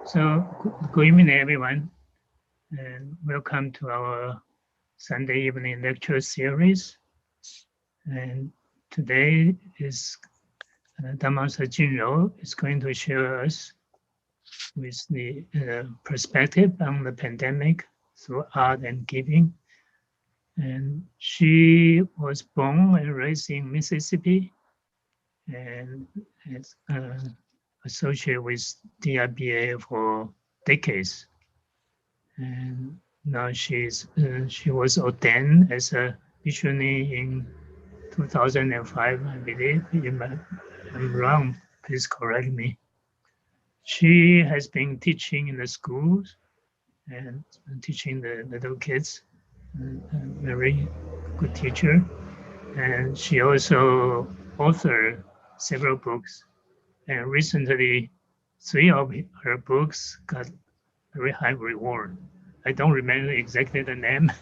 So, good evening, everyone, and welcome to our Sunday evening lecture series. And today is Dhammaster Jin Rou is going to share us with the perspective on the pandemic through art and giving. And she was born and raised in Mississippi and is associated with DIBA for decades. And now she was ordained as a missionary in 2005, I believe. If I'm wrong, please correct me. She has been teaching in the schools and teaching the little kids. A very good teacher. And she also authored several books. And recently, 3 of her books got very high reward. I don't remember exactly the name.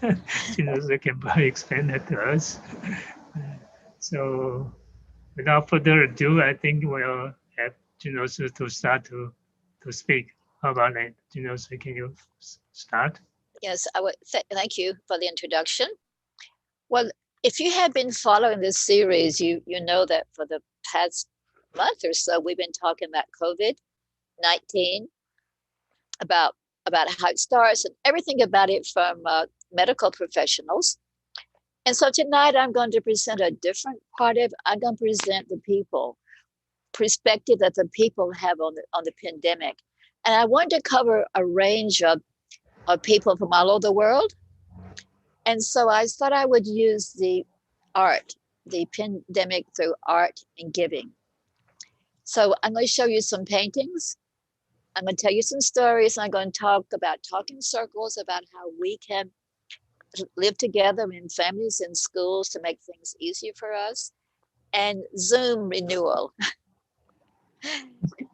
Jin can probably explain that to us. So without further ado, I think we'll have Jin to start to speak. How about that? Jin, can you start? Yes, I would thank you for the introduction. Well, if you have been following this series, you know that for the past month or so, we've been talking about COVID-19, about how it starts and everything about it from medical professionals. And so tonight I'm going to present a different part of, I'm going to present the people, perspective that the people have on the pandemic. And I want to cover a range of people from all over the world. And so I thought I would use the art, the pandemic through art and giving. So I'm going to show you some paintings. I'm going to tell you some stories. I'm going to talk about talking circles, about how we can live together in families and schools to make things easier for us, and Zoom renewal.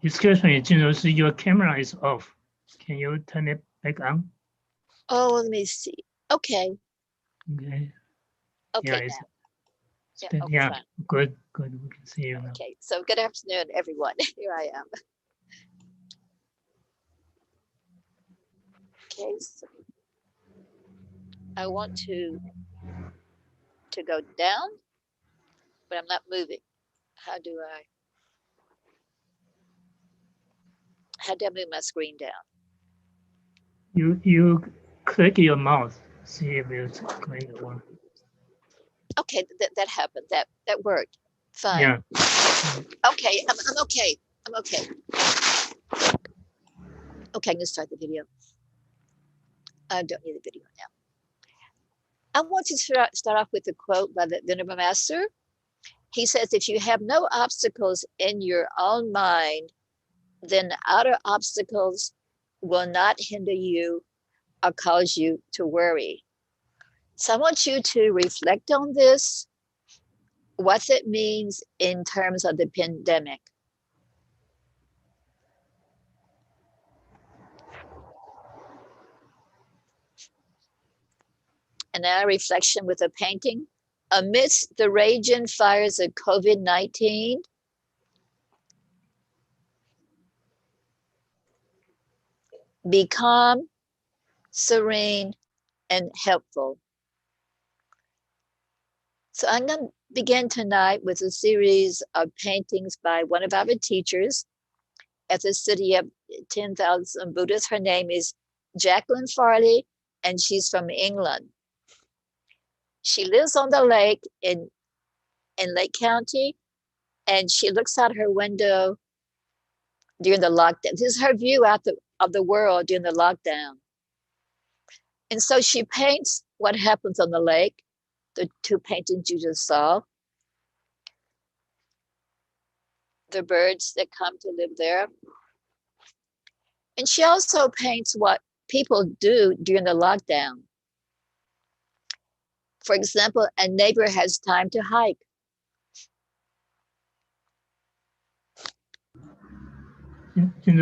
Excuse me, Jin, your camera is off. Can you turn it back on? Oh, let me see. Okay. Okay. Okay. Yeah, good. We can see you now. Okay, so good afternoon, everyone. Here I am. Okay, so I want to go down, but I'm not moving. How do I move my screen down? You click your mouse, see if it's going to work. Okay, that happened. That worked. Fine. Yeah. Okay, I'm okay. I'm okay. Okay, I'm gonna start the video. I don't need the video now. I want to start off with a quote by the Venerable Master. He says, if you have no obstacles in your own mind, then outer obstacles will not hinder you or cause you to worry. So I want you to reflect on this, what it means in terms of the pandemic. And now reflection with a painting. Amidst the raging fires of COVID-19, be calm, serene, and helpful. So I'm going to begin tonight with a series of paintings by one of our teachers at the City of 10,000 Buddhas. Her name is Jacqueline Farley, and she's from England. She lives on the lake in Lake County, and she looks out her window during the lockdown. This is her view out of the world during the lockdown. And so she paints what happens on the lake, the 2 paintings you just saw, the birds that come to live there. And she also paints what people do during the lockdown. For example, a neighbor has time to hike.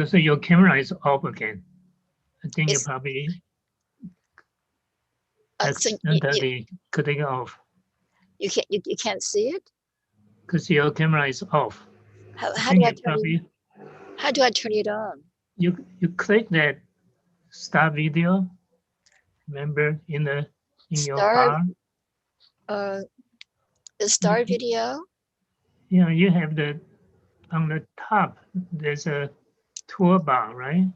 So your camera is off again. I think you probably accidentally cutting off. You can't see it? Because your camera is off. How do I turn it on? you click that start video. Remember in your bar? The start video. Yeah, you have on the top. There's a toolbar, right?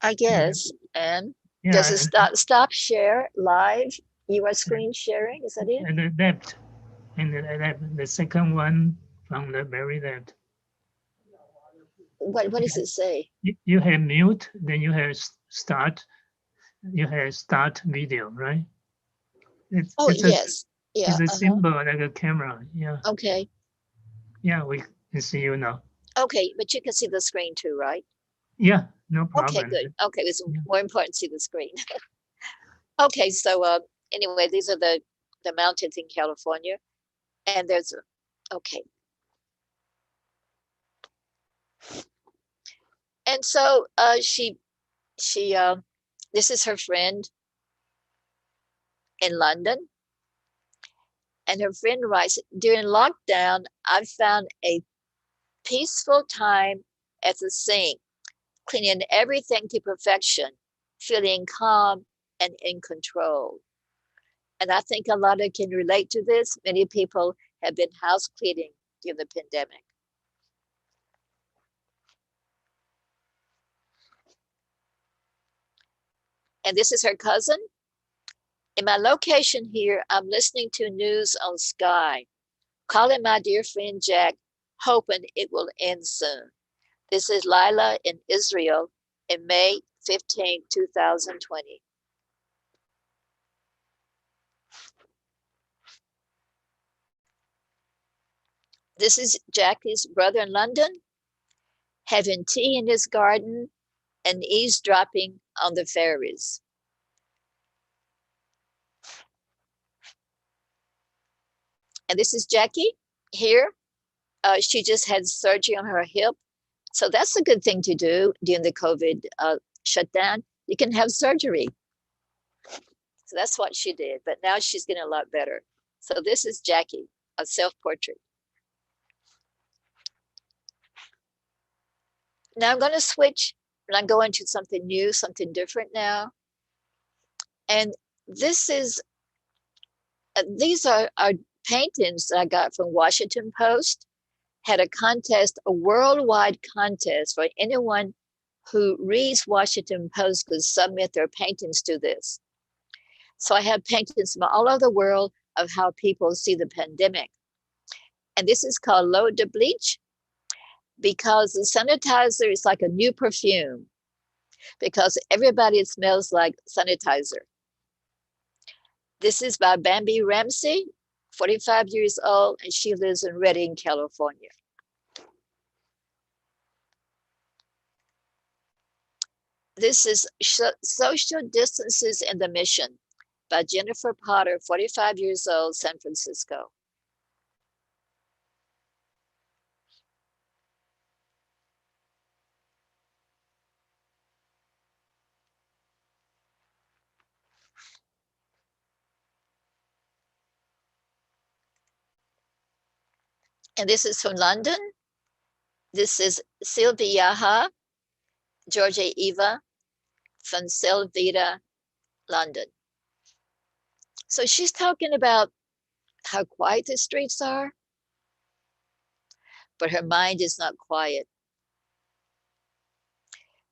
I guess. And Yeah, does it stop share live? You are screen sharing, is that it? and the left, the second one from the very left. What does it say? You have mute, then you have start. You have start video, right? It's yes. Yeah. It's a symbol like a camera. Yeah. Okay. Yeah, we can see you now. Okay, but you can see the screen too, right? Yeah, no problem. Okay, good. Okay, it's more important to see the screen. Okay, so anyway, these are the mountains in California, and there's okay. And so she this is her friend in London, and her friend writes, during lockdown, I found a peaceful time at the sink, cleaning everything to perfection, feeling calm and in control. And I think a lot of can relate to this. Many people have been house cleaning during the pandemic. And this is her cousin. In my location here, I'm listening to news on Sky, calling my dear friend Jack, hoping it will end soon. This is Lila in Israel in May 15, 2020. This is Jackie's brother in London, having tea in his garden and eavesdropping on the ferries. And this is Jackie here. She just had surgery on her hip. So that's a good thing to do during the COVID shutdown. You can have surgery. So that's what she did. But now she's getting a lot better. So this is Jackie, a self-portrait. Now I'm going to switch and I'm going to something new, something different now. And this is, these are paintings that I got from Washington Post. Had a contest, a worldwide contest for anyone who reads Washington Post could submit their paintings to this. So I have paintings from all over the world of how people see the pandemic. And this is called L'eau de bleach, because the sanitizer is like a new perfume, because everybody smells like sanitizer. This is by Bambi Ramsey, 45 years old, and she lives in Redding, California. This is Social Distances in the Mission by Jennifer Potter, 45 years old, San Francisco. And this is from London. This is Sylvia Georgia Eva from Selvita, London. So she's talking about how quiet the streets are, but her mind is not quiet.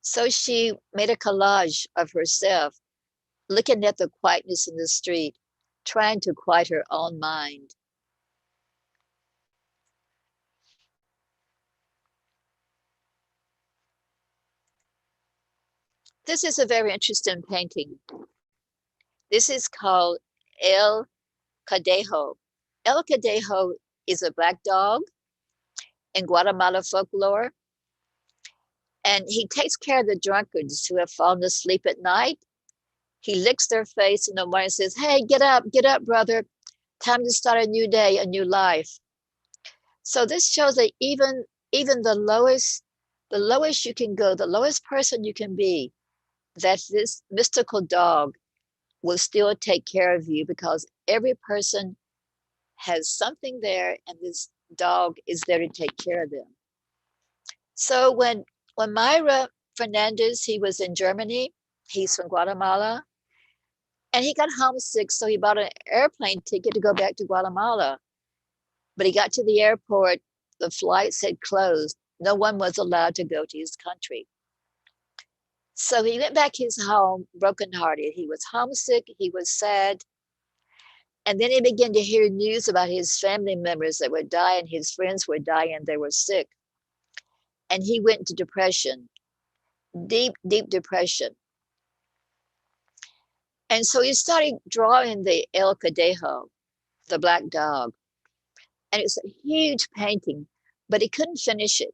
So she made a collage of herself looking at the quietness in the street, trying to quiet her own mind. This is a very interesting painting. This is called El Cadejo. El Cadejo is a black dog in Guatemala folklore. And he takes care of the drunkards who have fallen asleep at night. He licks their face in the morning and says, hey, get up, brother. Time to start a new day, a new life. So this shows that even the lowest you can go, the lowest person you can be, that this mystical dog will still take care of you, because every person has something there and this dog is there to take care of them. So when Myra Fernandez, he was in Germany, he's from Guatemala, and he got homesick, so he bought an airplane ticket to go back to Guatemala. But he got to the airport, the flights had closed. No one was allowed to go to his country. So he went back his home brokenhearted. He was homesick, he was sad. And then he began to hear news about his family members that were dying, his friends were dying, they were sick. And he went into depression, deep, deep depression. And so he started drawing the El Cadejo, the black dog. And it's a huge painting, but he couldn't finish it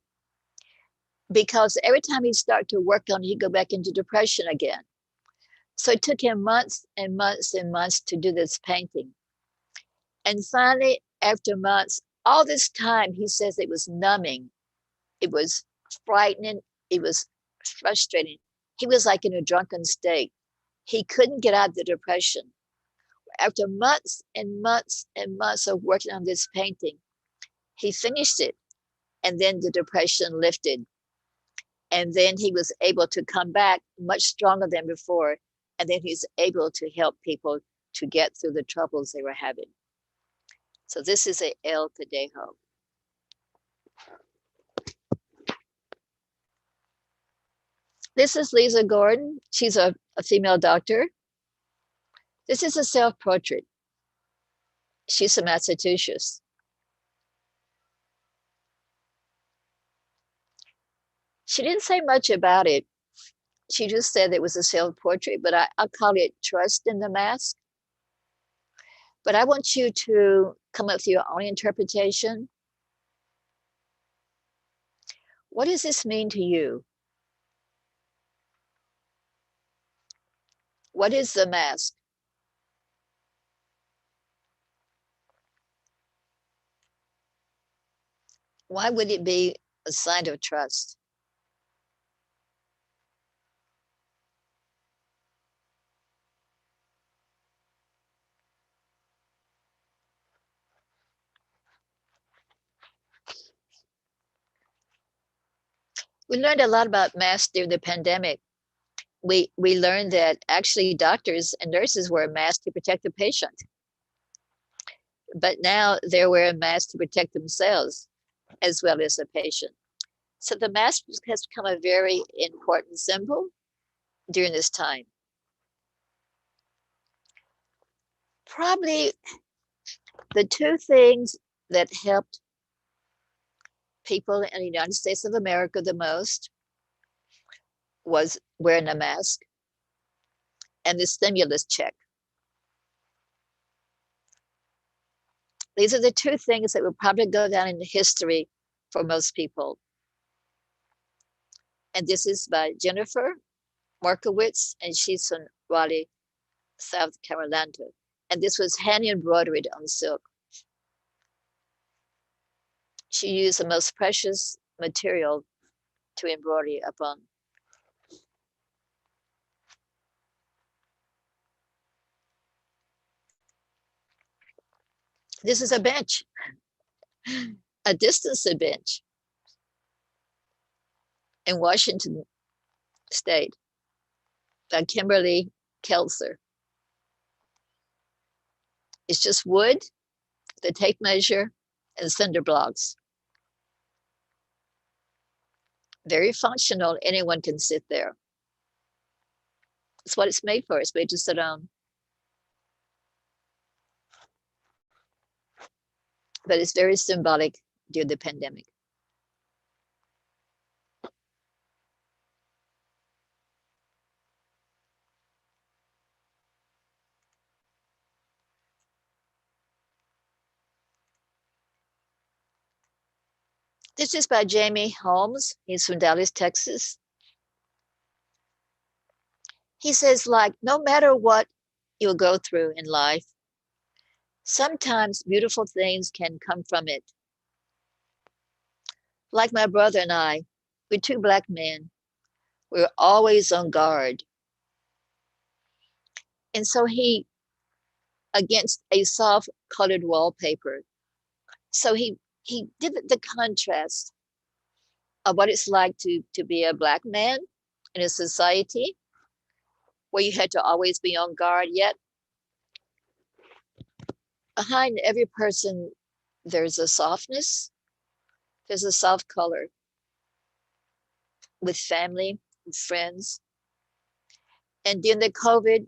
because every time he'd start to work on it, he'd go back into depression again. So it took him months and months and months to do this painting. And finally, after months, all this time, he says it was numbing. It was frightening. It was frustrating. He was like in a drunken state. He couldn't get out of the depression. After months and months and months of working on this painting, he finished it. And then the depression lifted. And then he was able to come back much stronger than before. And then he's able to help people to get through the troubles they were having. So this is a El Cadejo. This is Lisa Gordon. She's a female doctor. This is a self-portrait. She's from Massachusetts. She didn't say much about it. She just said it was a self-portrait, but I call it Trust in the Mask. But I want you to come up with your own interpretation. What does this mean to you? What is the mask? Why would it be a sign of trust? We learned a lot about masks during the pandemic. We learned that actually doctors and nurses wear masks to protect the patient. But now they're wearing masks to protect themselves as well as the patient. So the mask has become a very important symbol during this time. Probably the two things that helped people in the United States of America the most was wearing a mask and the stimulus check. These are the two things that will probably go down in history for most people. And this is by Jennifer Markowitz, and she's from Raleigh, South Carolina. And this was hand embroidered on silk. She used the most precious material to embroider upon. This is a bench, a distance bench in Washington State by Kimberly Kelser. It's just wood, the tape measure, and cinder blocks. Very functional. Anyone can sit there. It's what it's made for. It's made to sit on. But it's very symbolic during the pandemic. This is by Jamie Holmes. He's from Dallas, Texas. He says, like, no matter what you'll go through in life, sometimes beautiful things can come from it. Like my brother and I, we're two Black men. We're always on guard. And so he, against a soft colored wallpaper, so he did the contrast. of what it's like to be a Black man in a society where you had to always be on guard. Yet behind every person, there's a softness, there's a soft color with family, with friends. And during the COVID,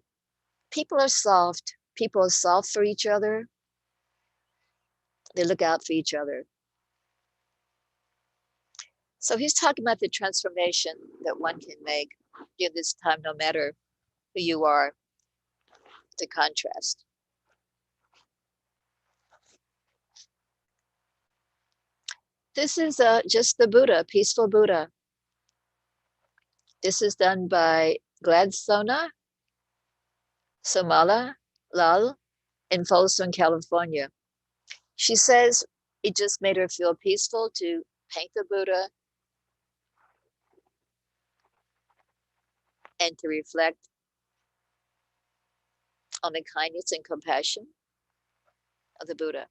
people are soft. People are soft for each other. They look out for each other. So he's talking about the transformation that one can make during this time, no matter who you are, the contrast. This is just the Buddha, peaceful Buddha. This is done by Gladsona Somala Lal in Folsom, California. She says it just made her feel peaceful to paint the Buddha and to reflect on the kindness and compassion of the Buddha.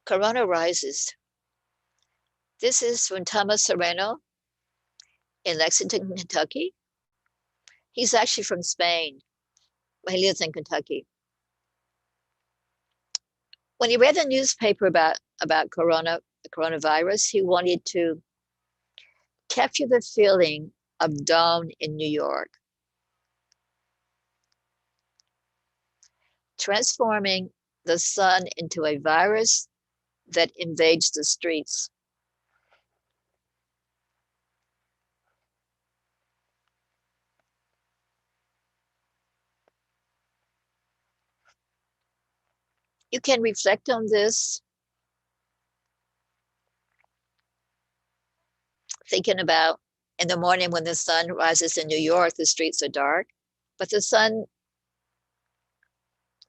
Corona rises. This is from Thomas Sereno in Lexington, Kentucky. He's actually from Spain, but he lives in Kentucky. When he read the newspaper about the coronavirus, he wanted to capture the feeling of dawn in New York, transforming the sun into a virus that invades the streets. You can reflect on this, thinking about in the morning when the sun rises in New York, the streets are dark, but the sun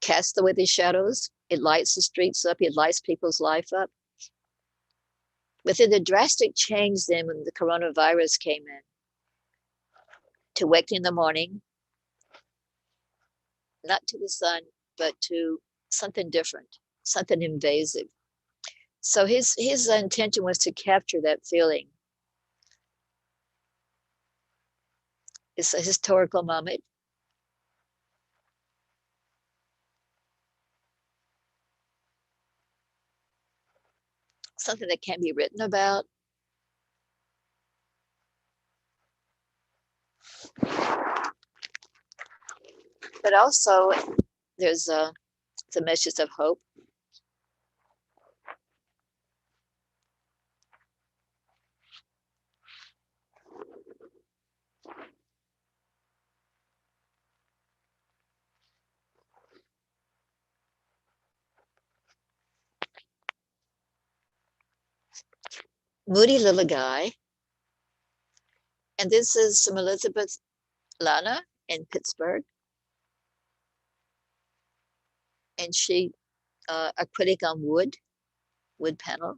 casts away the shadows. It lights the streets up. It lights people's life up. Within the drastic change then when the coronavirus came in, to waking in the morning, not to the sun, but to something different, something invasive. So his intention was to capture that feeling. It's a historical moment. Something that can be written about. But also there's the message of hope. Moody little guy. And this is from Elizabeth Lana in Pittsburgh. And she, a critic on wood panel.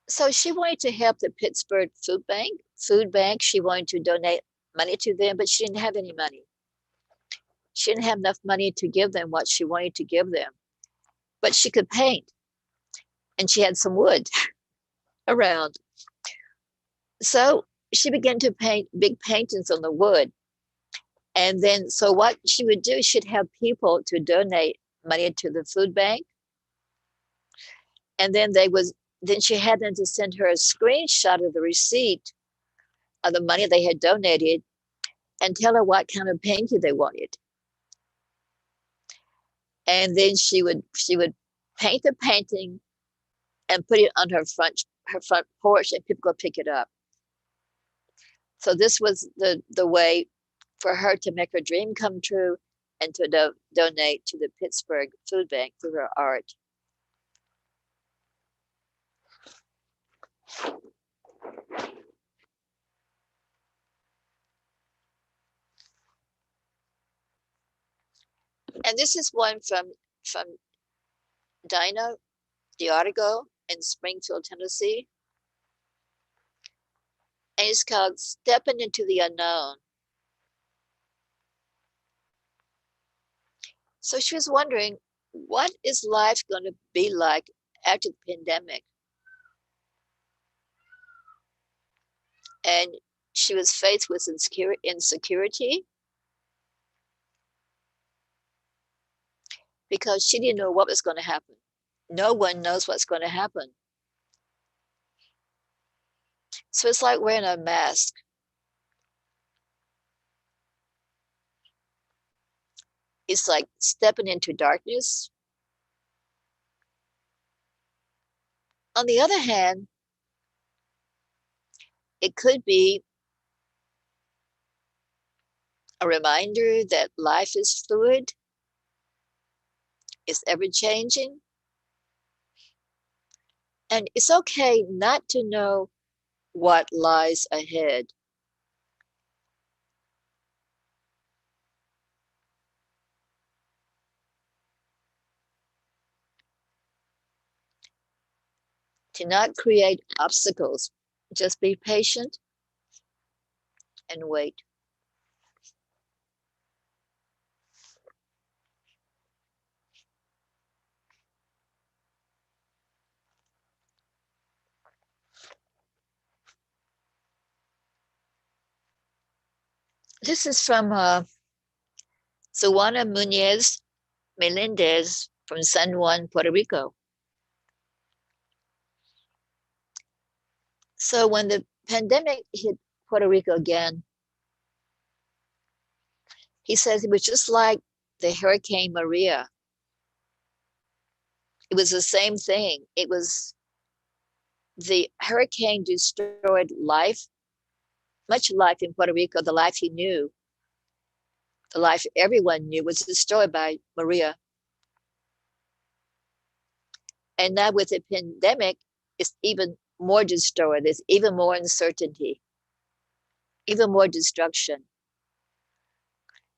So she wanted to help the Pittsburgh food bank. She wanted to donate money to them, but she didn't have any money. She didn't have enough money to give them what she wanted to give them. But she could paint. And she had some wood around. So she began to paint big paintings on the wood. And then, so what she would do, she'd have people to donate money to the food bank. And then then she had them to send her a screenshot of the receipt of the money they had donated and tell her what kind of painting they wanted. And then she would paint the painting and put it on her front porch, and people go pick it up. So this was the way for her to make her dream come true and to donate to the Pittsburgh Food Bank through her art. And this is one from Dinah, the article in Springfield, Tennessee. And it's called Stepping into the Unknown. So she was wondering, what is life going to be like after the pandemic? And she was faced with insecurity because she didn't know what was going to happen. No one knows what's going to happen. So it's like wearing a mask. It's like stepping into darkness. On the other hand, it could be a reminder that life is fluid, it's ever changing, and it's okay not to know what lies ahead. To not create obstacles, just be patient and wait. This is from Suwana Muñez Melendez from San Juan, Puerto Rico. So when the pandemic hit Puerto Rico again, he says it was just like the Hurricane Maria. It was the same thing. It was the hurricane destroyed life, much life in Puerto Rico, the life he knew, the life everyone knew was destroyed by Maria. And now with the pandemic, it's even more destroyed. There's even more uncertainty, even more destruction.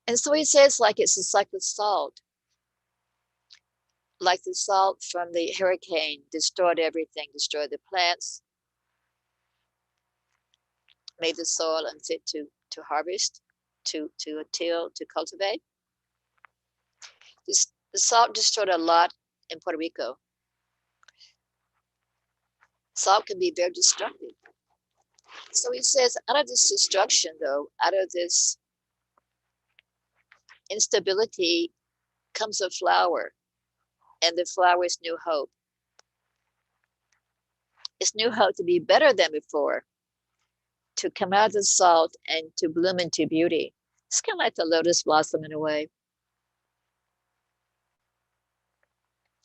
And so he says, like it's just like the salt. Like the salt from the hurricane destroyed everything, destroyed the plants, made the soil unfit to harvest, to till, to cultivate. The salt destroyed a lot in Puerto Rico. Salt can be very destructive. So he says, out of this destruction, though, out of this instability comes a flower, and the flower is new hope. It's new hope to be better than before, to come out of the salt and to bloom into beauty. It's kind of like the lotus blossom in a way.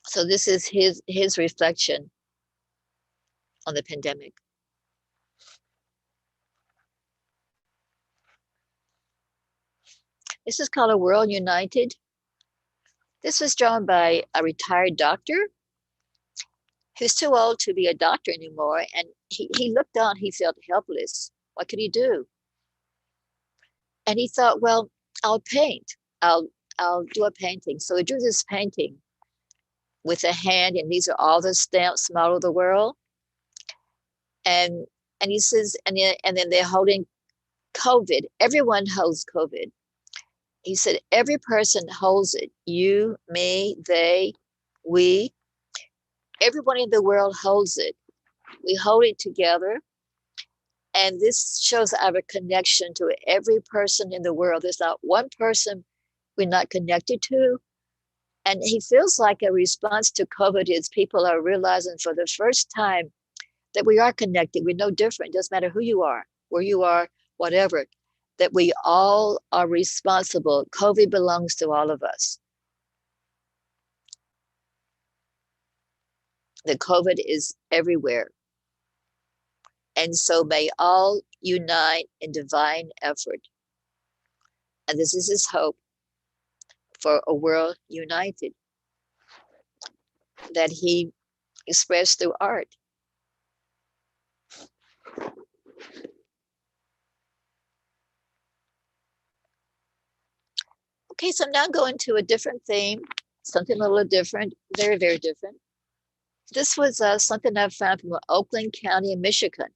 So this is his reflection on the pandemic. This is called A World United. This was drawn by a retired doctor who's too old to be a doctor anymore. And he looked on, he felt helpless. What could he do? And he thought, well, I'll paint. I'll do a painting. So he drew this painting with a hand, and these are all the stamps from all over the world. And he says, and then they're holding COVID. Everyone holds COVID. He said, every person holds it. You, me, they, we. Everyone in the world holds it. We hold it together. And this shows our connection to every person in the world. There's not one person we're not connected to. And he feels like a response to COVID is people are realizing for the first time that we are connected. We're no different. It doesn't matter who you are, where you are, whatever, that we all are responsible. COVID belongs to all of us. The COVID is everywhere. And so may all unite in divine effort. And this is his hope for a world united that he expressed through art. Okay, so I'm now going to a different theme, something a little different, very, very different. This was something I found from Oakland County, Michigan.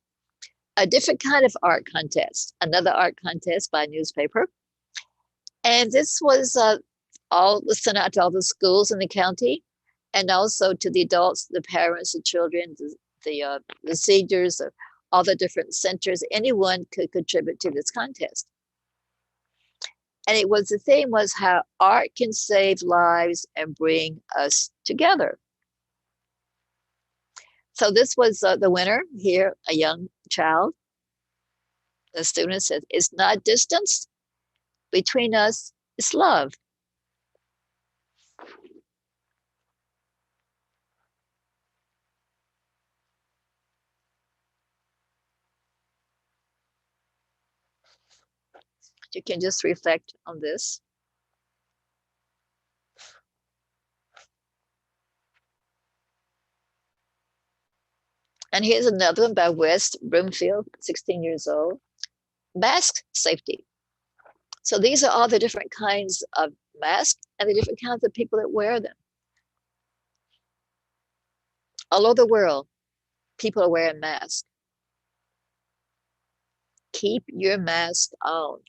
A different kind of art contest, another art contest by newspaper. And this was all sent out to all the schools in the county, and also to the adults, the parents, the children, the seniors, all the different centers. Anyone could contribute to this contest. And the theme was how art can save lives and bring us together. So this was the winner here, a young child. The student said, "It's not distance. Between us, it's love." You can just reflect on this. And here's another one by West Broomfield, 16 years old. Mask safety. So these are all the different kinds of masks and the different kinds of people that wear them. All over the world, people are wearing masks. Keep your mask on.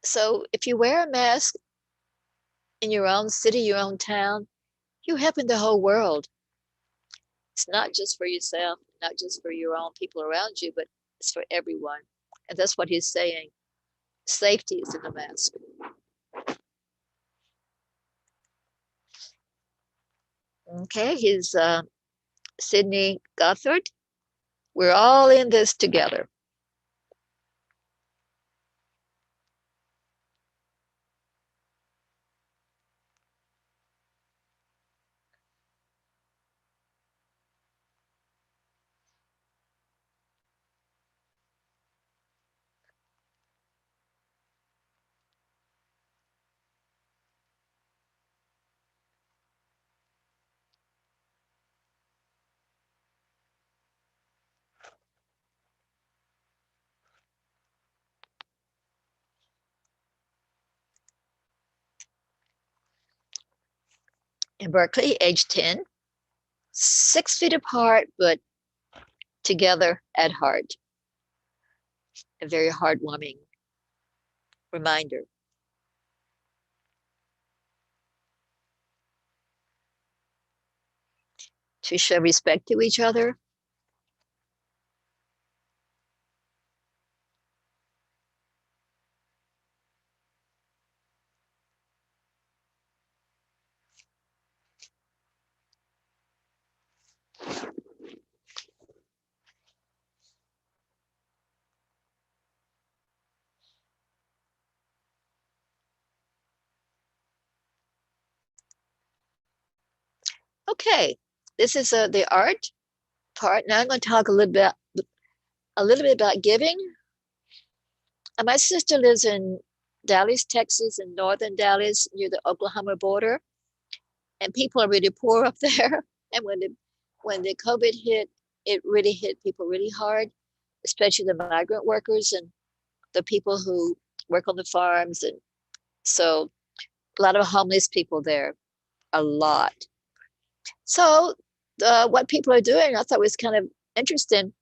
So if you wear a mask in your own city, your own town, you're helping the whole world. It's not just for yourself, not just for your own people around you, but it's for everyone. And that's what he's saying. Safety is in the mask. Okay, he's Sydney Gothard. We're all in this together. In Berkeley, age 10, 6 feet apart, but together at heart. A very heartwarming reminder. To show respect to each other. Okay, this is the art part. Now I'm going to talk a little bit about giving. And my sister lives in Dallas, Texas, in northern Dallas, near the Oklahoma border, and people are really poor up there. And when the COVID hit, it really hit people really hard, especially the migrant workers and the people who work on the farms. And so a lot of homeless people there, a lot. So what people are doing, I thought was kind of interesting.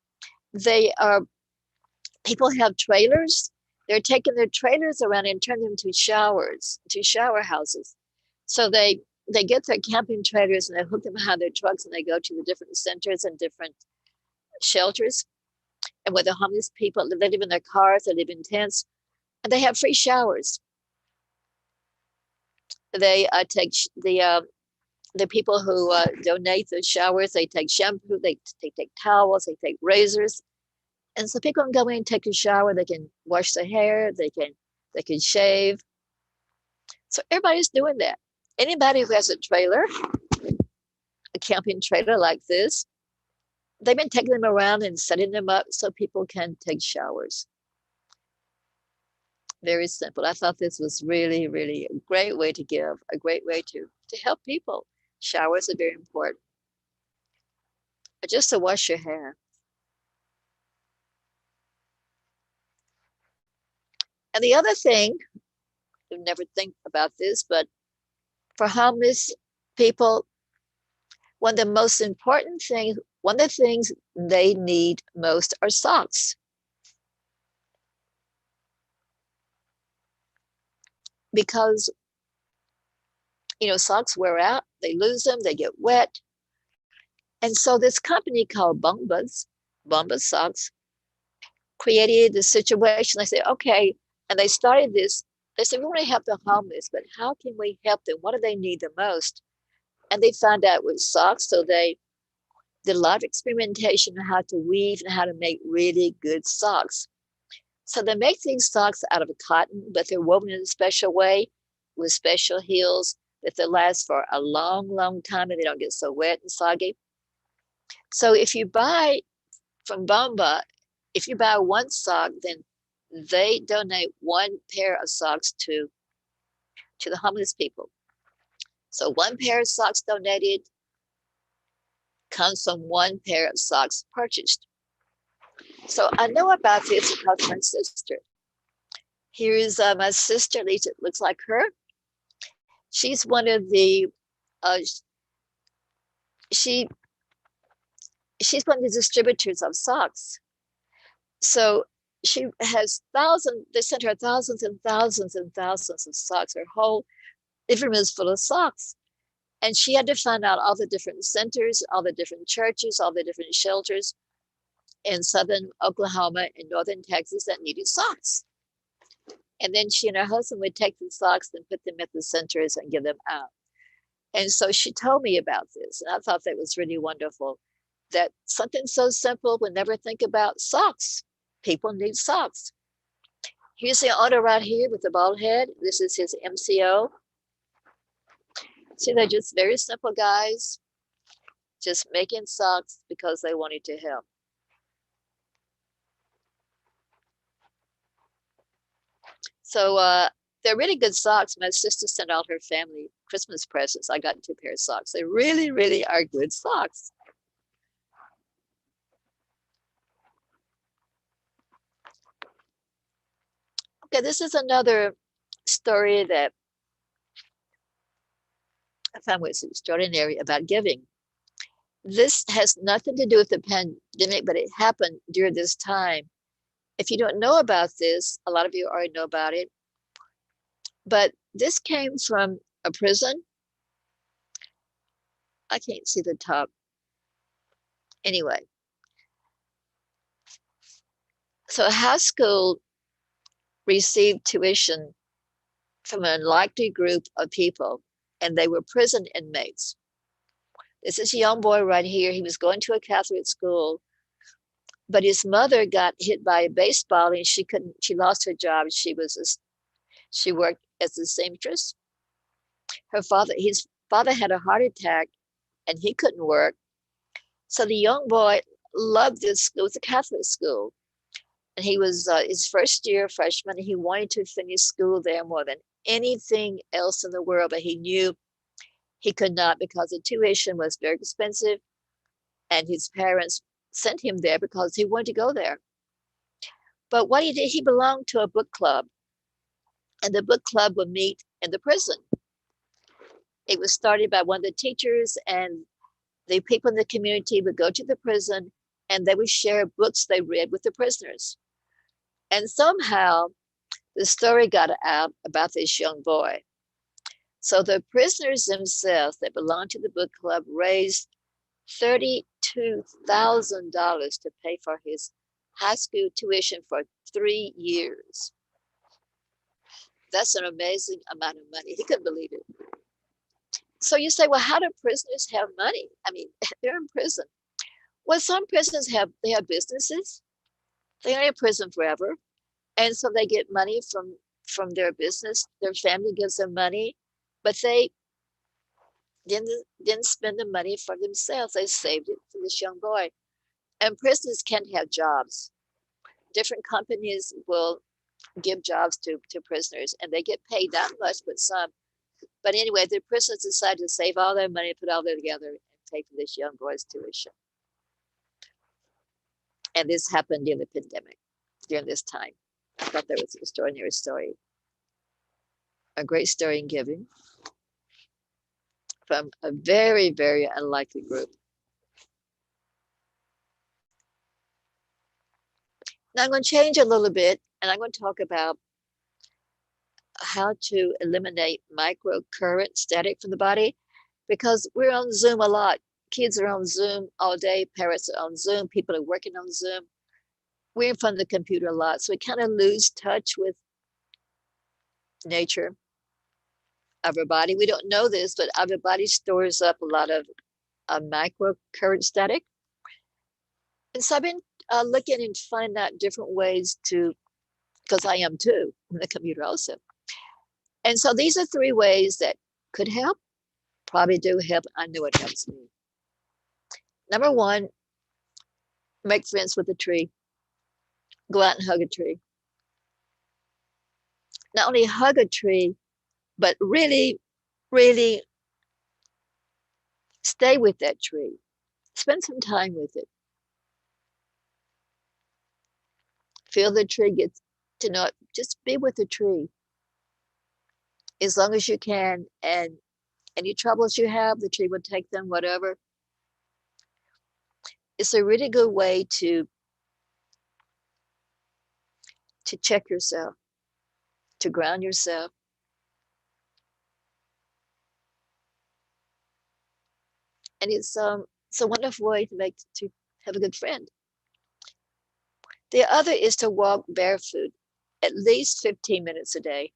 People have trailers. They're taking their trailers around and turning them to showers, to shower houses. So they get their camping trailers and they hook them behind their trucks and they go to the different centers and different shelters. And where the homeless people, they live in their cars, they live in tents, and they have free showers. They take the people who donate the showers, they take shampoo, they take towels, they take razors. And so people can go in and take a shower, they can wash their hair, they can shave. So everybody's doing that. Anybody who has a trailer, a camping trailer like this, they've been taking them around and setting them up so people can take showers. Very simple. I thought this was really, really a great way to give, a great way to help people. Showers are very important. Just to wash your hair. And the other thing, you never think about this, but for homeless people, one of the most important things, one of the things they need most are socks. Because, socks wear out, they lose them, they get wet. And so this company called Bomba Socks, created the situation. They said, okay, and they started this. They said, we want to help the homeless, but how can we help them? What do they need the most? And they found out with socks, so they did a lot of experimentation on how to weave and how to make really good socks. So they make these socks out of cotton, but they're woven in a special way with special heels that they last for a long, long time and they don't get so wet and soggy. So if you buy from Bomba, if you buy one sock, then they donate one pair of socks to the homeless people. So one pair of socks donated comes from one pair of socks purchased. So I know about this because my sister. Here's my sister, at least it looks like her. She's one of the, she's one of the distributors of socks. So she has they sent her thousands and thousands and thousands of socks. Her whole living room is full of socks. And she had to find out all the different centers, all the different churches, all the different shelters in southern Oklahoma and northern Texas that needed socks. And then she and her husband would take the socks and put them at the centers and give them out. And so she told me about this. And I thought that was really wonderful, that something so simple would never think about socks. People need socks. Here's the owner right here with the bald head. This is his MCO. See, they're just very simple guys, just making socks because they wanted to help. So they're really good socks. My sister sent all her family Christmas presents. I got 2 pairs of socks. They really, really are good socks. Okay, this is another story that I found was extraordinary about giving. This has nothing to do with the pandemic, but it happened during this time. If you don't know about this, a lot of you already know about it, but this came from a prison. I can't see the top. Anyway, so a high school received tuition from an unlikely group of people, and they were prison inmates. This is a young boy right here. He was going to a Catholic school, but his mother got hit by a baseball and she lost her job. She worked as a seamstress. His father had a heart attack and he couldn't work. So the young boy loved this school. It was a Catholic school. And he was his first year freshman. He wanted to finish school there more than anything else in the world, but he knew he could not because the tuition was very expensive. And his parents sent him there because he wanted to go there. But what he did, he belonged to a book club. And the book club would meet in the prison. It was started by one of the teachers, and the people in the community would go to the prison and they would share books they read with the prisoners. And somehow the story got out about this young boy. So the prisoners themselves that belonged to the book club raised $32,000 to pay for his high school tuition for 3 years. That's an amazing amount of money. He couldn't believe it. So you say, well, how do prisoners have money? I mean, they're in prison. Well, some prisons have businesses. They're in prison forever. And so they get money from their business. Their family gives them money, but they didn't spend the money for themselves. They saved it for this young boy. And prisoners can't have jobs. Different companies will give jobs to prisoners, and they get paid that much, but some. But anyway, the prisoners decide to save all their money, put all that together, and pay for this young boy's tuition. And this happened during the pandemic, during this time. I thought that was an extraordinary story. A great story in giving from a very, very unlikely group. Now I'm going to change a little bit, and I'm going to talk about how to eliminate microcurrent static from the body, because we're on Zoom a lot. Kids are on Zoom all day. Parents are on Zoom. People are working on Zoom. We're in front of the computer a lot, so we kind of lose touch with nature of our body. We don't know this, but our body stores up a lot of microcurrent static. And so I've been looking and finding out different ways to, because I am too, on the computer also. And so these are 3 ways that could help, probably do help. I know it helps me. Number 1, make friends with a tree. Go out and hug a tree. Not only hug a tree, but really, really stay with that tree. Spend some time with it. Feel the tree, get to know it. Just be with the tree as long as you can. And any troubles you have, the tree will take them, whatever. It's a really good way to check yourself, to ground yourself. And it's a wonderful way to have a good friend. The other is to walk barefoot at least 15 minutes a day.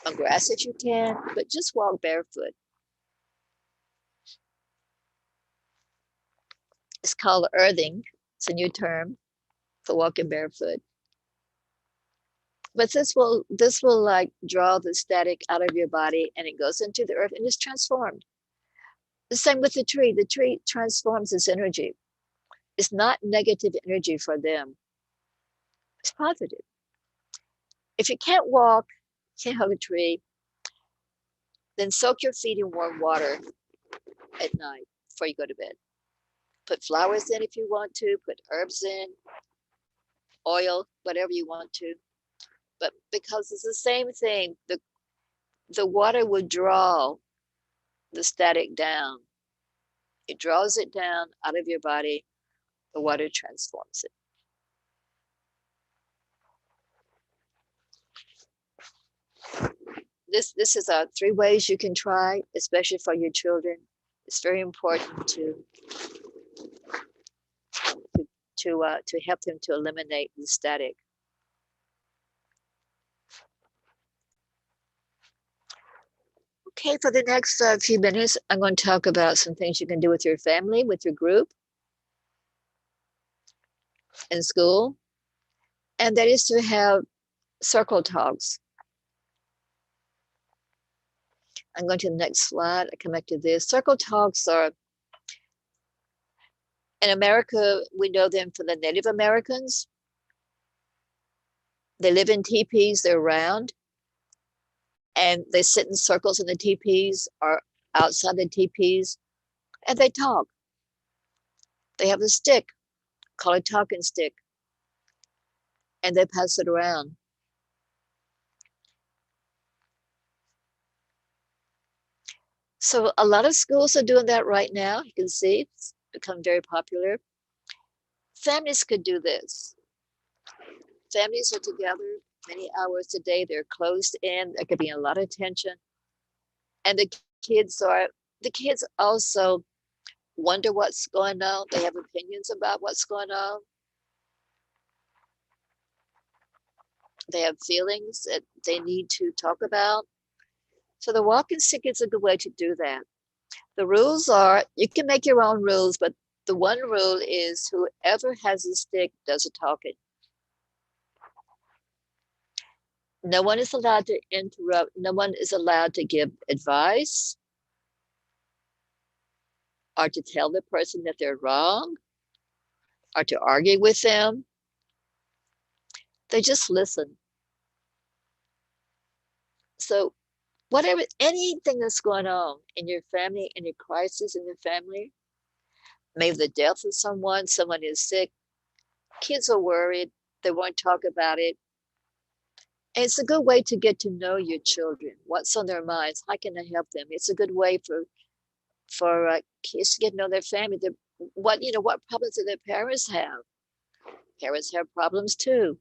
On grass if you can, but just walk barefoot. It's called earthing. It's a new term for walking barefoot. But this will like draw the static out of your body, and it goes into the earth and is transformed. The same with the tree. The tree transforms its energy. It's not negative energy for them. It's positive. If you can't walk, can't hug a tree, then soak your feet in warm water at night before you go to bed. Put flowers in if you want to, put herbs in, oil, whatever you want to. But because it's the same thing, the water will draw the static down. It draws it down out of your body. The water transforms it. This is 3 ways you can try, especially for your children. It's very important to help them to eliminate the static. Okay, for the next few minutes, I'm going to talk about some things you can do with your family, with your group, in school, and that is to have circle talks. I'm going to the next slide. I come back to this. Circle talks are, in America, we know them for the Native Americans. They live in teepees, they're round, and they sit in circles in the teepees or outside the teepees, and they talk. They have a stick, called a talking stick, and they pass it around. So a lot of schools are doing that right now. You can see it's become very popular. Families could do this. Families are together many hours a day. They're closed in. There could be a lot of tension. And the kids also wonder what's going on. They have opinions about what's going on. They have feelings that they need to talk about. So the walking stick is a good way to do that. The rules are, you can make your own rules, but the one rule is whoever has a stick does the talking. No one is allowed to interrupt. No one is allowed to give advice or to tell the person that they're wrong or to argue with them. They just listen. So whatever, anything that's going on in your family, any crisis in your family, maybe the death of someone is sick, kids are worried, they won't talk about it. And it's a good way to get to know your children. What's on their minds? How can I help them? It's a good way for kids to get to know their family. What problems do their parents have? Parents have problems too.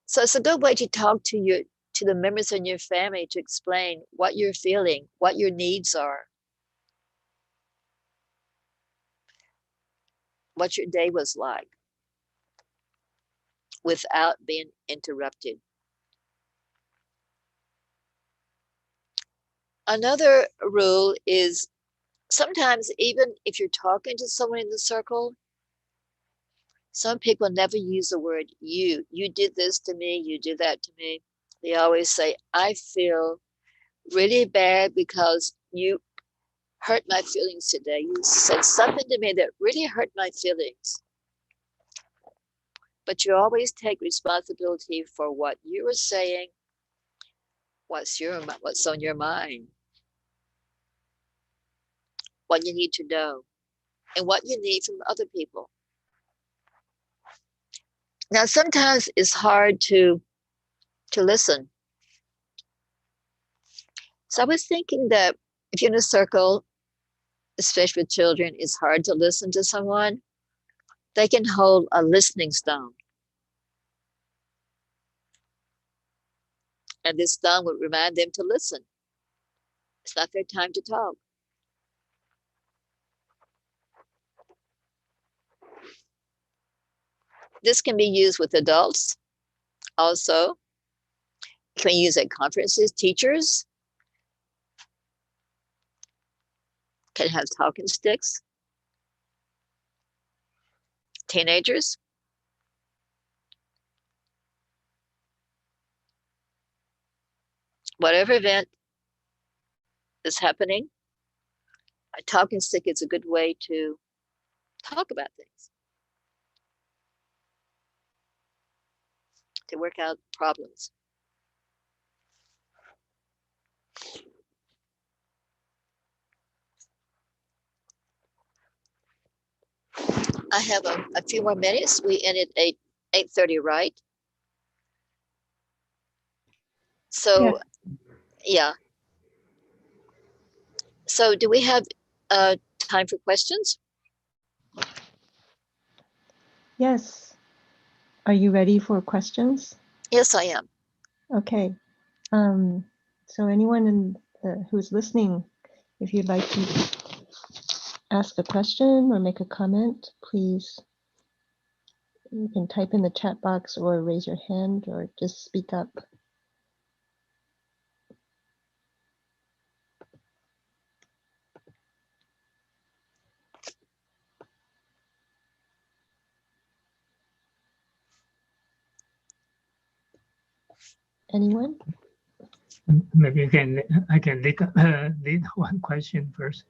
So it's a good way to talk to the members in your family, to explain what you're feeling, what your needs are, what your day was like, without being interrupted. Another rule is, sometimes even if you're talking to someone in the circle, some people never use the word you. You did this to me, you did that to me. They always say, I feel really bad because you hurt my feelings today. You said something to me that really hurt my feelings. But you always take responsibility for what you were saying, what's on your mind, what you need to know, and what you need from other people. Now, sometimes it's hard to listen. So I was thinking that if you're in a circle, especially with children, it's hard to listen to someone. They can hold a listening stone. And this stone would remind them to listen. It's not their time to talk. This can be used with adults also. It can be used at conferences. Teachers can have talking sticks. Teenagers. Whatever event is happening, a talking stick is a good way to talk about things, to work out problems. I have a few more minutes. We ended at 8:30, right? So, yeah. So do we have time for questions? Yes. Are you ready for questions? Yes, I am. Okay. So anyone who's listening, if you'd like to ask a question or make a comment, please, you can type in the chat box or raise your hand or just speak up. Anyone? Maybe I can lead one question first.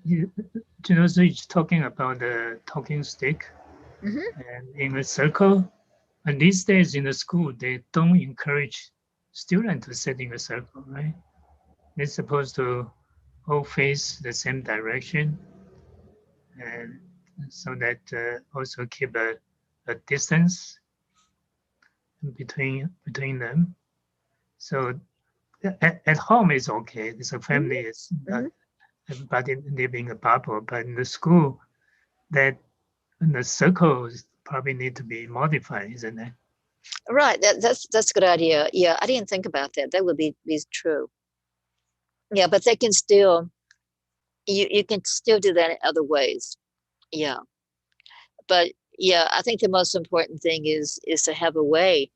So you're talking about the talking stick, and in a circle. And these days in the school, they don't encourage students to sit in a circle, right? They're supposed to all face the same direction, and so that also keep a distance between them. So at home is okay. It's a family. It's not everybody living in a bubble. But in the school, that in the circles probably need to be modified, isn't it? Right. That's a good idea. Yeah, I didn't think about that. That would be true. Yeah, but they can still, you can still do that in other ways. Yeah. But yeah, I think the most important thing is to have a way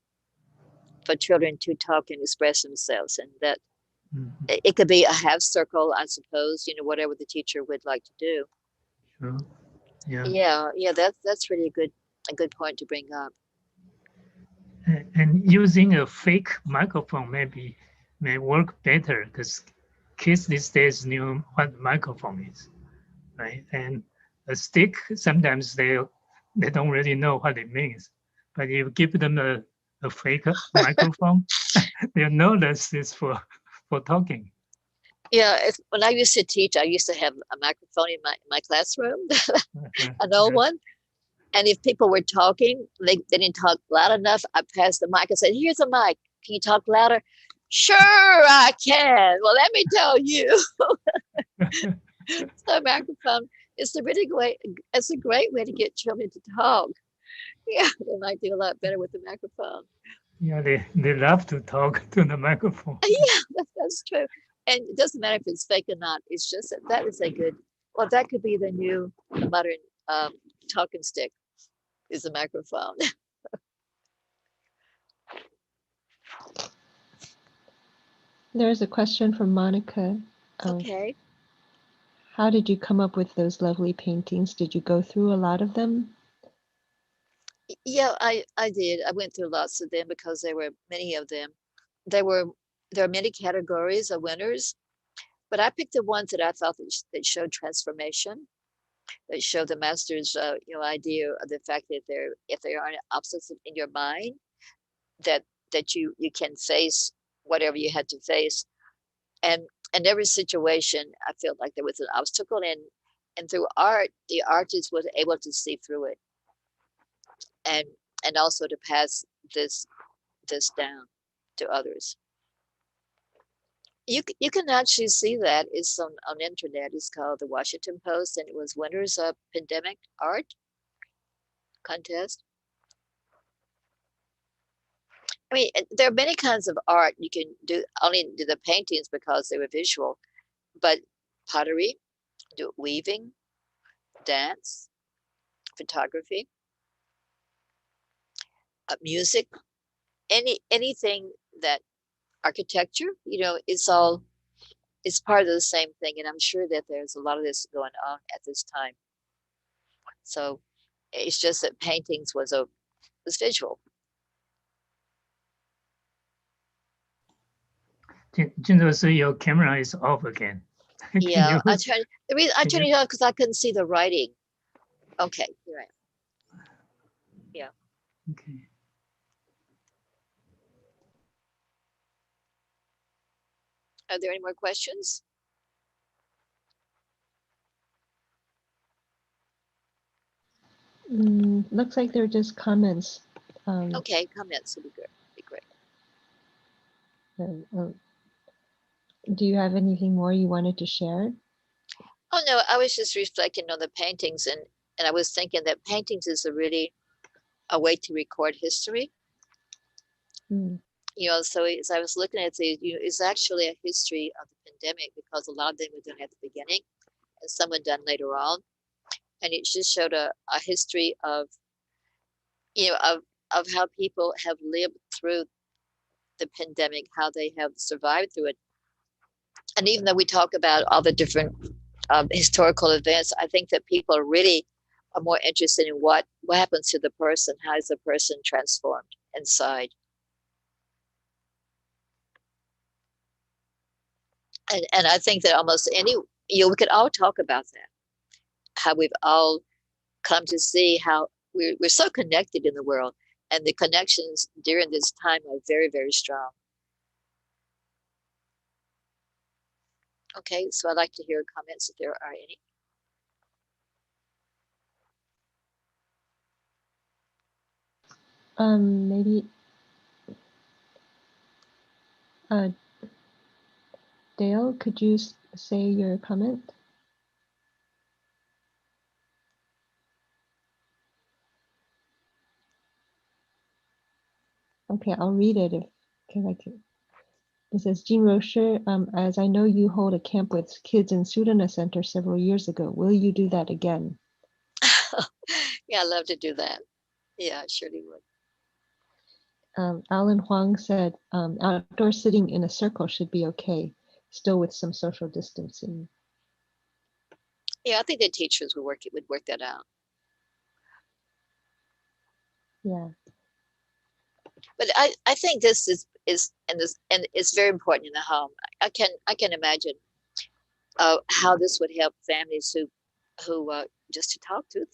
for children to talk and express themselves, and that it could be a half circle, I suppose, whatever the teacher would like to do. Sure. Yeah. That's really a good point to bring up. And using a fake microphone may work better because kids these days knew what microphone is, right? And a stick, sometimes they don't really know what it means. But if you give them a fake microphone, they'll know this is for talking. Yeah, when I used to teach, I used to have a microphone in my classroom, an old one. And if people were talking, they didn't talk loud enough, I passed the mic and said, here's a mic. Can you talk louder? Sure, I can. Well, let me tell you. So microphone is a really it's a great way to get children to talk. Yeah, they might do a lot better with the microphone. Yeah, they love to talk to the microphone. Yeah, that's true. And it doesn't matter if it's fake or not. It's just that is a good, well, that could be the new modern talking stick, is a microphone. There's a question from Monica. Okay. How did you come up with those lovely paintings? Did you go through a lot of them? Yeah, I did. I went through lots of them because there were many of them. There are many categories of winners, but I picked the ones that I thought that showed transformation, that showed the master's idea of the fact that if there aren't obstacles in your mind, that you can face whatever you had to face. And in every situation, I felt like there was an obstacle, and through art, the artist was able to see through it, and also to pass this down to others. You can actually see that. It's on internet. It's called the Washington Post, and it was winners of pandemic art contest. I mean, there are many kinds of art. You can only do the paintings because they were visual, but pottery, do weaving, dance, photography, music, anything that architecture, it's part of the same thing. And I'm sure that there's a lot of this going on at this time. So it's just that paintings was visual. Jin Rou, so your camera is off again. Yeah, I turned it off because I couldn't see the writing. Okay, you're right. Yeah. Okay. Are there any more questions? Looks like they're just comments. Okay, comments would be good. Be great. Do you have anything more you wanted to share? Oh no, I was just reflecting on the paintings, and I was thinking that paintings is a way to record history. So as I was looking at these, it's actually a history of the pandemic, because a lot of them were done at the beginning and some were done later on. And it just showed a history of how people have lived through the pandemic, how they have survived through it. And even though we talk about all the different historical events, I think that people really are more interested in what happens to the person, how is the person transformed inside. And I think that almost we could all talk about that, how we've all come to see how we're so connected in the world, and the connections during this time are very, very strong. Okay, so I'd like to hear comments if there are any. Maybe Dale, could you say your comment? Okay, I'll read it if I can. It says, Jin Rou, as I know you hold a camp with kids in Sudana Center several years ago, will you do that again? Yeah, I'd love to do that. Yeah, I surely would. Alan Huang said, outdoor sitting in a circle should be okay, still with some social distancing. Yeah, I think the teachers would work that out. Yeah. But I think this is and it's very important in the home. I can imagine how this would help families who just to talk through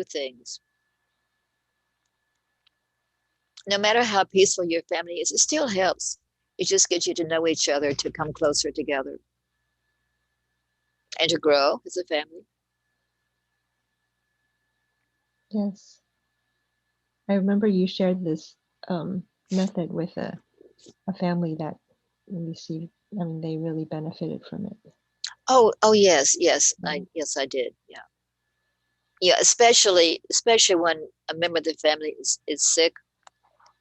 things. no matter how peaceful your family is, it still helps. It just gets you to know each other, to come closer together, and to grow as a family. Yes. I remember you shared this method with a family that received, I mean, they really benefited from it. Oh, yes. Yes, I did. Yeah. Yeah, especially when a member of the family is sick,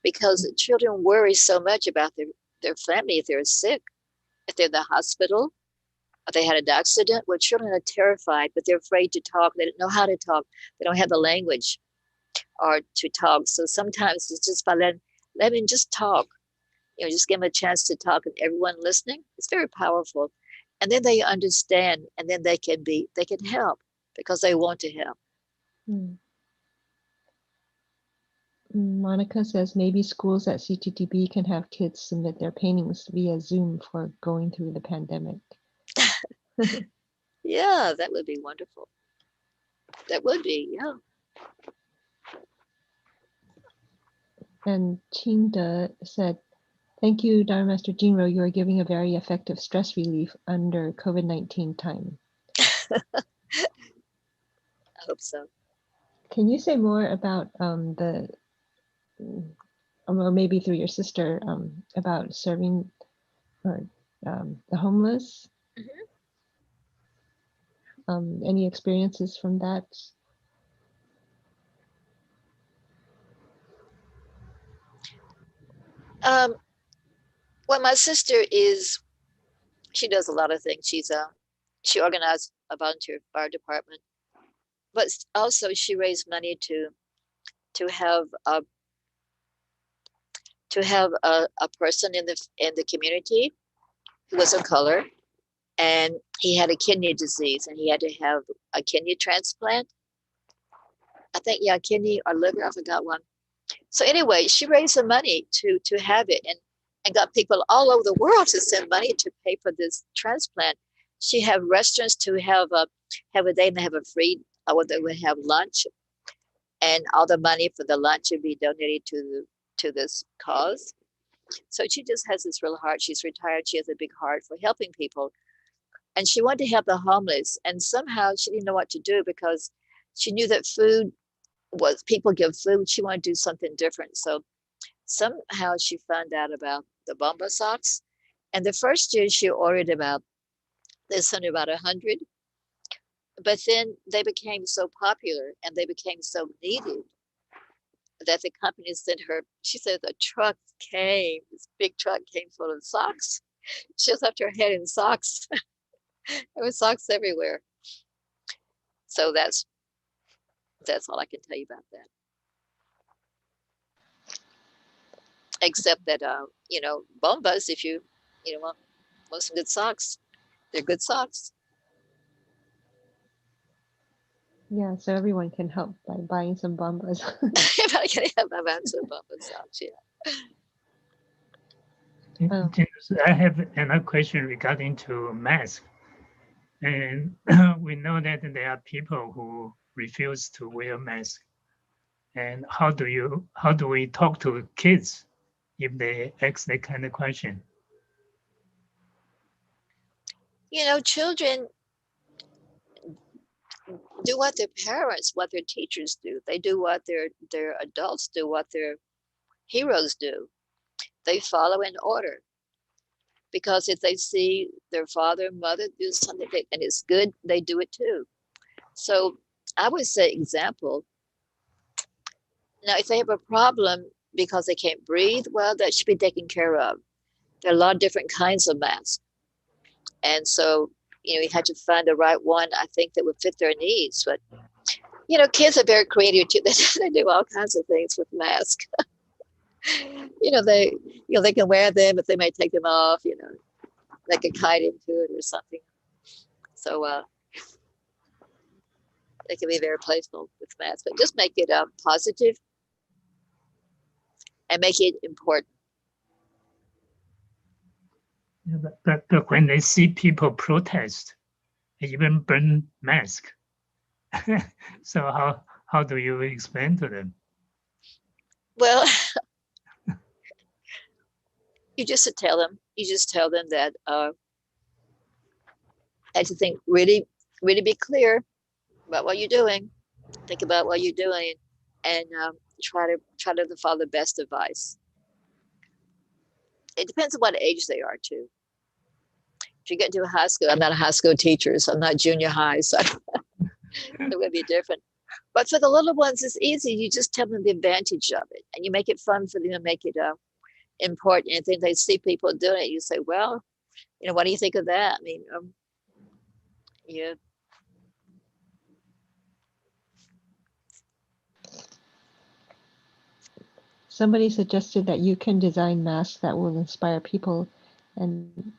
because the children worry so much about their family if they're sick, if they're in the hospital, or they had an accident. Well, children are terrified, but they're afraid to talk. They don't know how to talk. They don't have the language or to talk. So sometimes it's just by let them just talk. Just give them a chance to talk, and everyone listening. It's very powerful. And then they understand, and then they can help because they want to help. Monica says maybe schools at CTTB can have kids submit their paintings via Zoom for going through the pandemic. Yeah, that would be wonderful. That would be, yeah. And Qingde said, thank you, Dharma Master Jin Rou. You are giving a very effective stress relief under COVID-19 time. I hope so. Can you say more about or maybe through your sister, about serving or the homeless? Any experiences from that? Well, my sister she does a lot of things. She organized a volunteer fire department, but also she raised money to have a person in the community who was of color, and he had a kidney disease, and he had to have a kidney transplant. I think, yeah, kidney or liver, I forgot one. So anyway, she raised the money to have it, and got people all over the world to send money to pay for this transplant. She had restaurants to have a day, and they have a free, or they would have lunch, and all the money for the lunch would be donated to this cause. So she just has this real heart. She's retired. She has a big heart for helping people. And she wanted to help the homeless. And somehow she didn't know what to do, because she knew that people give food. She wanted to do something different. So somehow she found out about the bomba socks. And the first year she ordered about 100. But then they became so popular and they became so needed that the company sent her, she said, this big truck came full of socks. She just left her head in socks. There were socks everywhere. So that's all I can tell you about that. Except that, bombas, if you want some good socks, they're good socks. Yeah, so everyone can help by buying some bombas. Everybody can have some bomba socks, yeah. I have another question regarding to mask. And we know that there are people who refuse to wear mask. And how do we talk to kids if they ask that kind of question? Children do what their parents, what their teachers do. They do what their adults do, what their heroes do. They follow in order. Because if they see their father and mother do something and it's good, they do it too. So I would say example. Now, if they have a problem because they can't breathe, well, that should be taken care of. There are a lot of different kinds of masks. And so, you had to find the right one, I think, that would fit their needs. But, kids are very creative too. They do all kinds of things with masks. They can wear them, but they may take them off, they can kite into it or something. So they can be very playful with masks, but just make it positive and make it important. Yeah, but when they see people protest, they even burn masks. So how do you explain to them? Well, You just tell them that I just think really be clear about what you're doing. Think about what you're doing, and try to follow the best advice. It depends on what age they are too. If you get to a high school, I'm not a high school teacher, so I'm not junior high, so it would be different. But for the little ones, it's easy. You just tell them the advantage of it, and you make it fun for them and make it important. And then they see people doing it. You say, well, what do you think of that? I mean, yeah. Somebody suggested that you can design masks that will inspire people and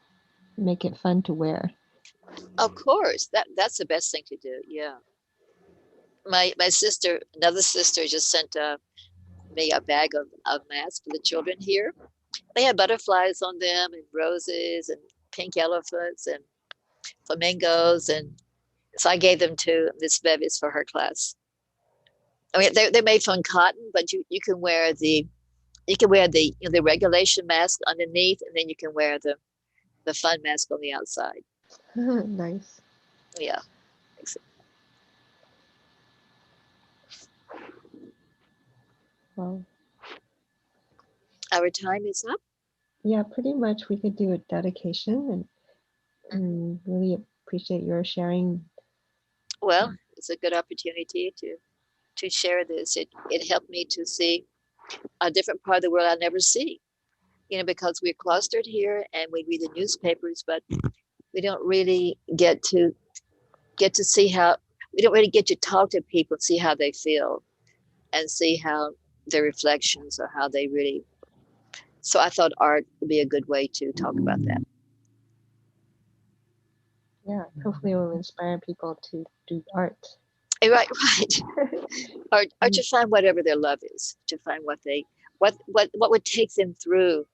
make it fun to wear. Of course, that's the best thing to do. Yeah. My sister, another sister, just sent me a bag of masks for the children here. They had butterflies on them and roses and pink elephants and flamingos, and so I gave them to Miss Bevis for her class. I mean, they're made from cotton, but you can wear the the regulation mask underneath, and then you can wear the fun mask on the outside. Nice. Yeah. Well, our time is up. Yeah, pretty much we could do a dedication and really appreciate your sharing. Well, it's a good opportunity to share this. It helped me to see a different part of the world I never see. Because we're clustered here and we read the newspapers, but we don't really get to see how, we don't really get to talk to people, see how they feel and see how their reflections or how they really. So I thought art would be a good way to talk about that. Yeah, hopefully it will inspire people to do art. Right. Or to find whatever their love is, to find what would take them through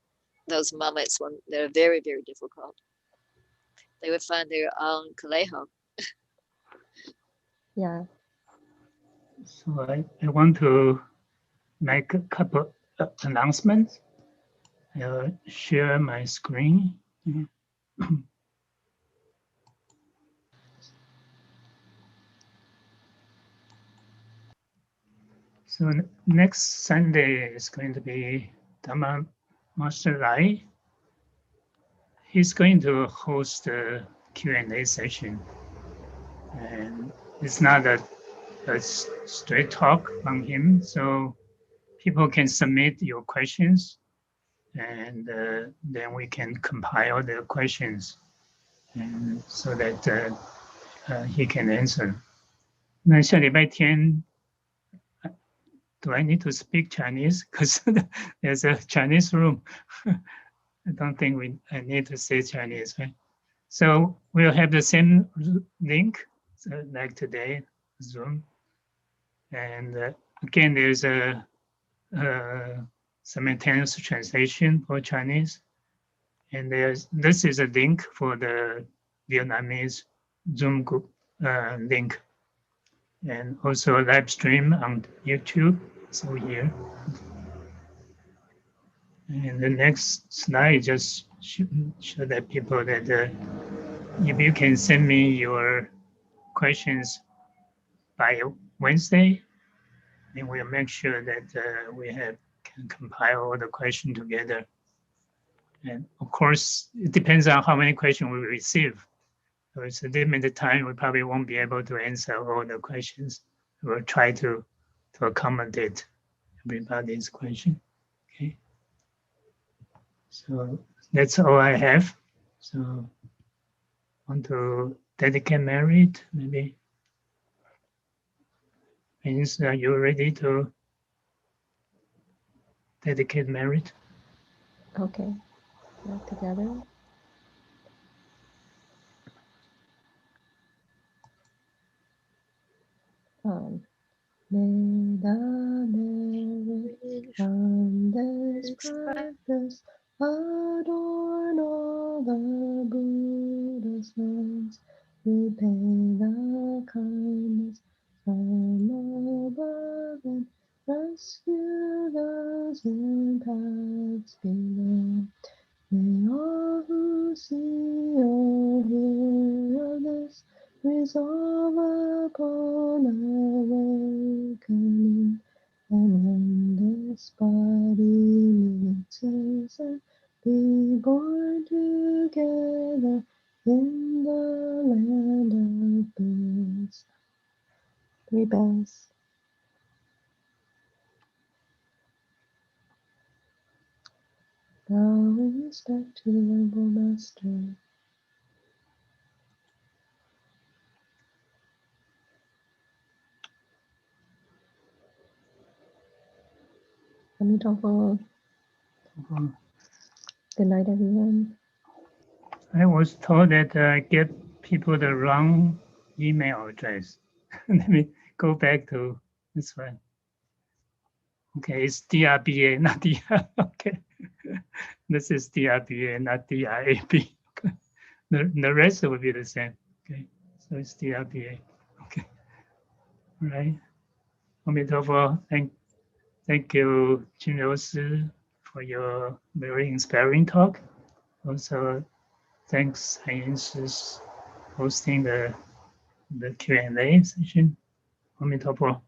those moments when they're very, very difficult. They would find their own kaleho. Yeah. So I want to make a couple of announcements. I'll share my screen. So next Sunday is going to be Dhamma Master Lai. He's going to host a Q&A session. And it's not a straight talk from him, so people can submit your questions and then we can compile the questions and so that he can answer. 那下礼拜天 do I need to speak Chinese? Because there's a Chinese room. I don't think I need to say Chinese, right? So we'll have the same link like today, Zoom. And again, there's a simultaneous translation for Chinese. And this is a link for the Vietnamese Zoom group link. And also a live stream on YouTube, so here. And the next slide just show that people that if you can send me your questions by Wednesday, then we'll make sure that we can compile all the questions together. And of course, it depends on how many questions we receive. So it's a limited time. We probably won't be able to answer all the questions. We'll try to accommodate everybody's question. Okay. So that's all I have. So want to dedicate merit, maybe. Means are you ready to dedicate merit? Okay. Work together. May the merit from this practice adorn all the Buddha's lands, repay the kindness from above, and rescue those in paths below. all who see or hear of this resolve upon awakening, and when this body meets us and be born together in the land of bliss. 3 bells. Bow in respect to the Venerable Master. Amitabha. Good night, everyone. I was told that I get people the wrong email address. Let me go back to this one. Okay, it's DRBA, not DR. Okay, this is DRBA, not DRAB. Okay. The rest will be the same. Okay, so it's DRBA. Okay, all right. Amitabha, thank you, Jin Rou Si, for your very inspiring talk. Also, thanks, Haiyan Shi, hosting the Q&A session. Amitabha.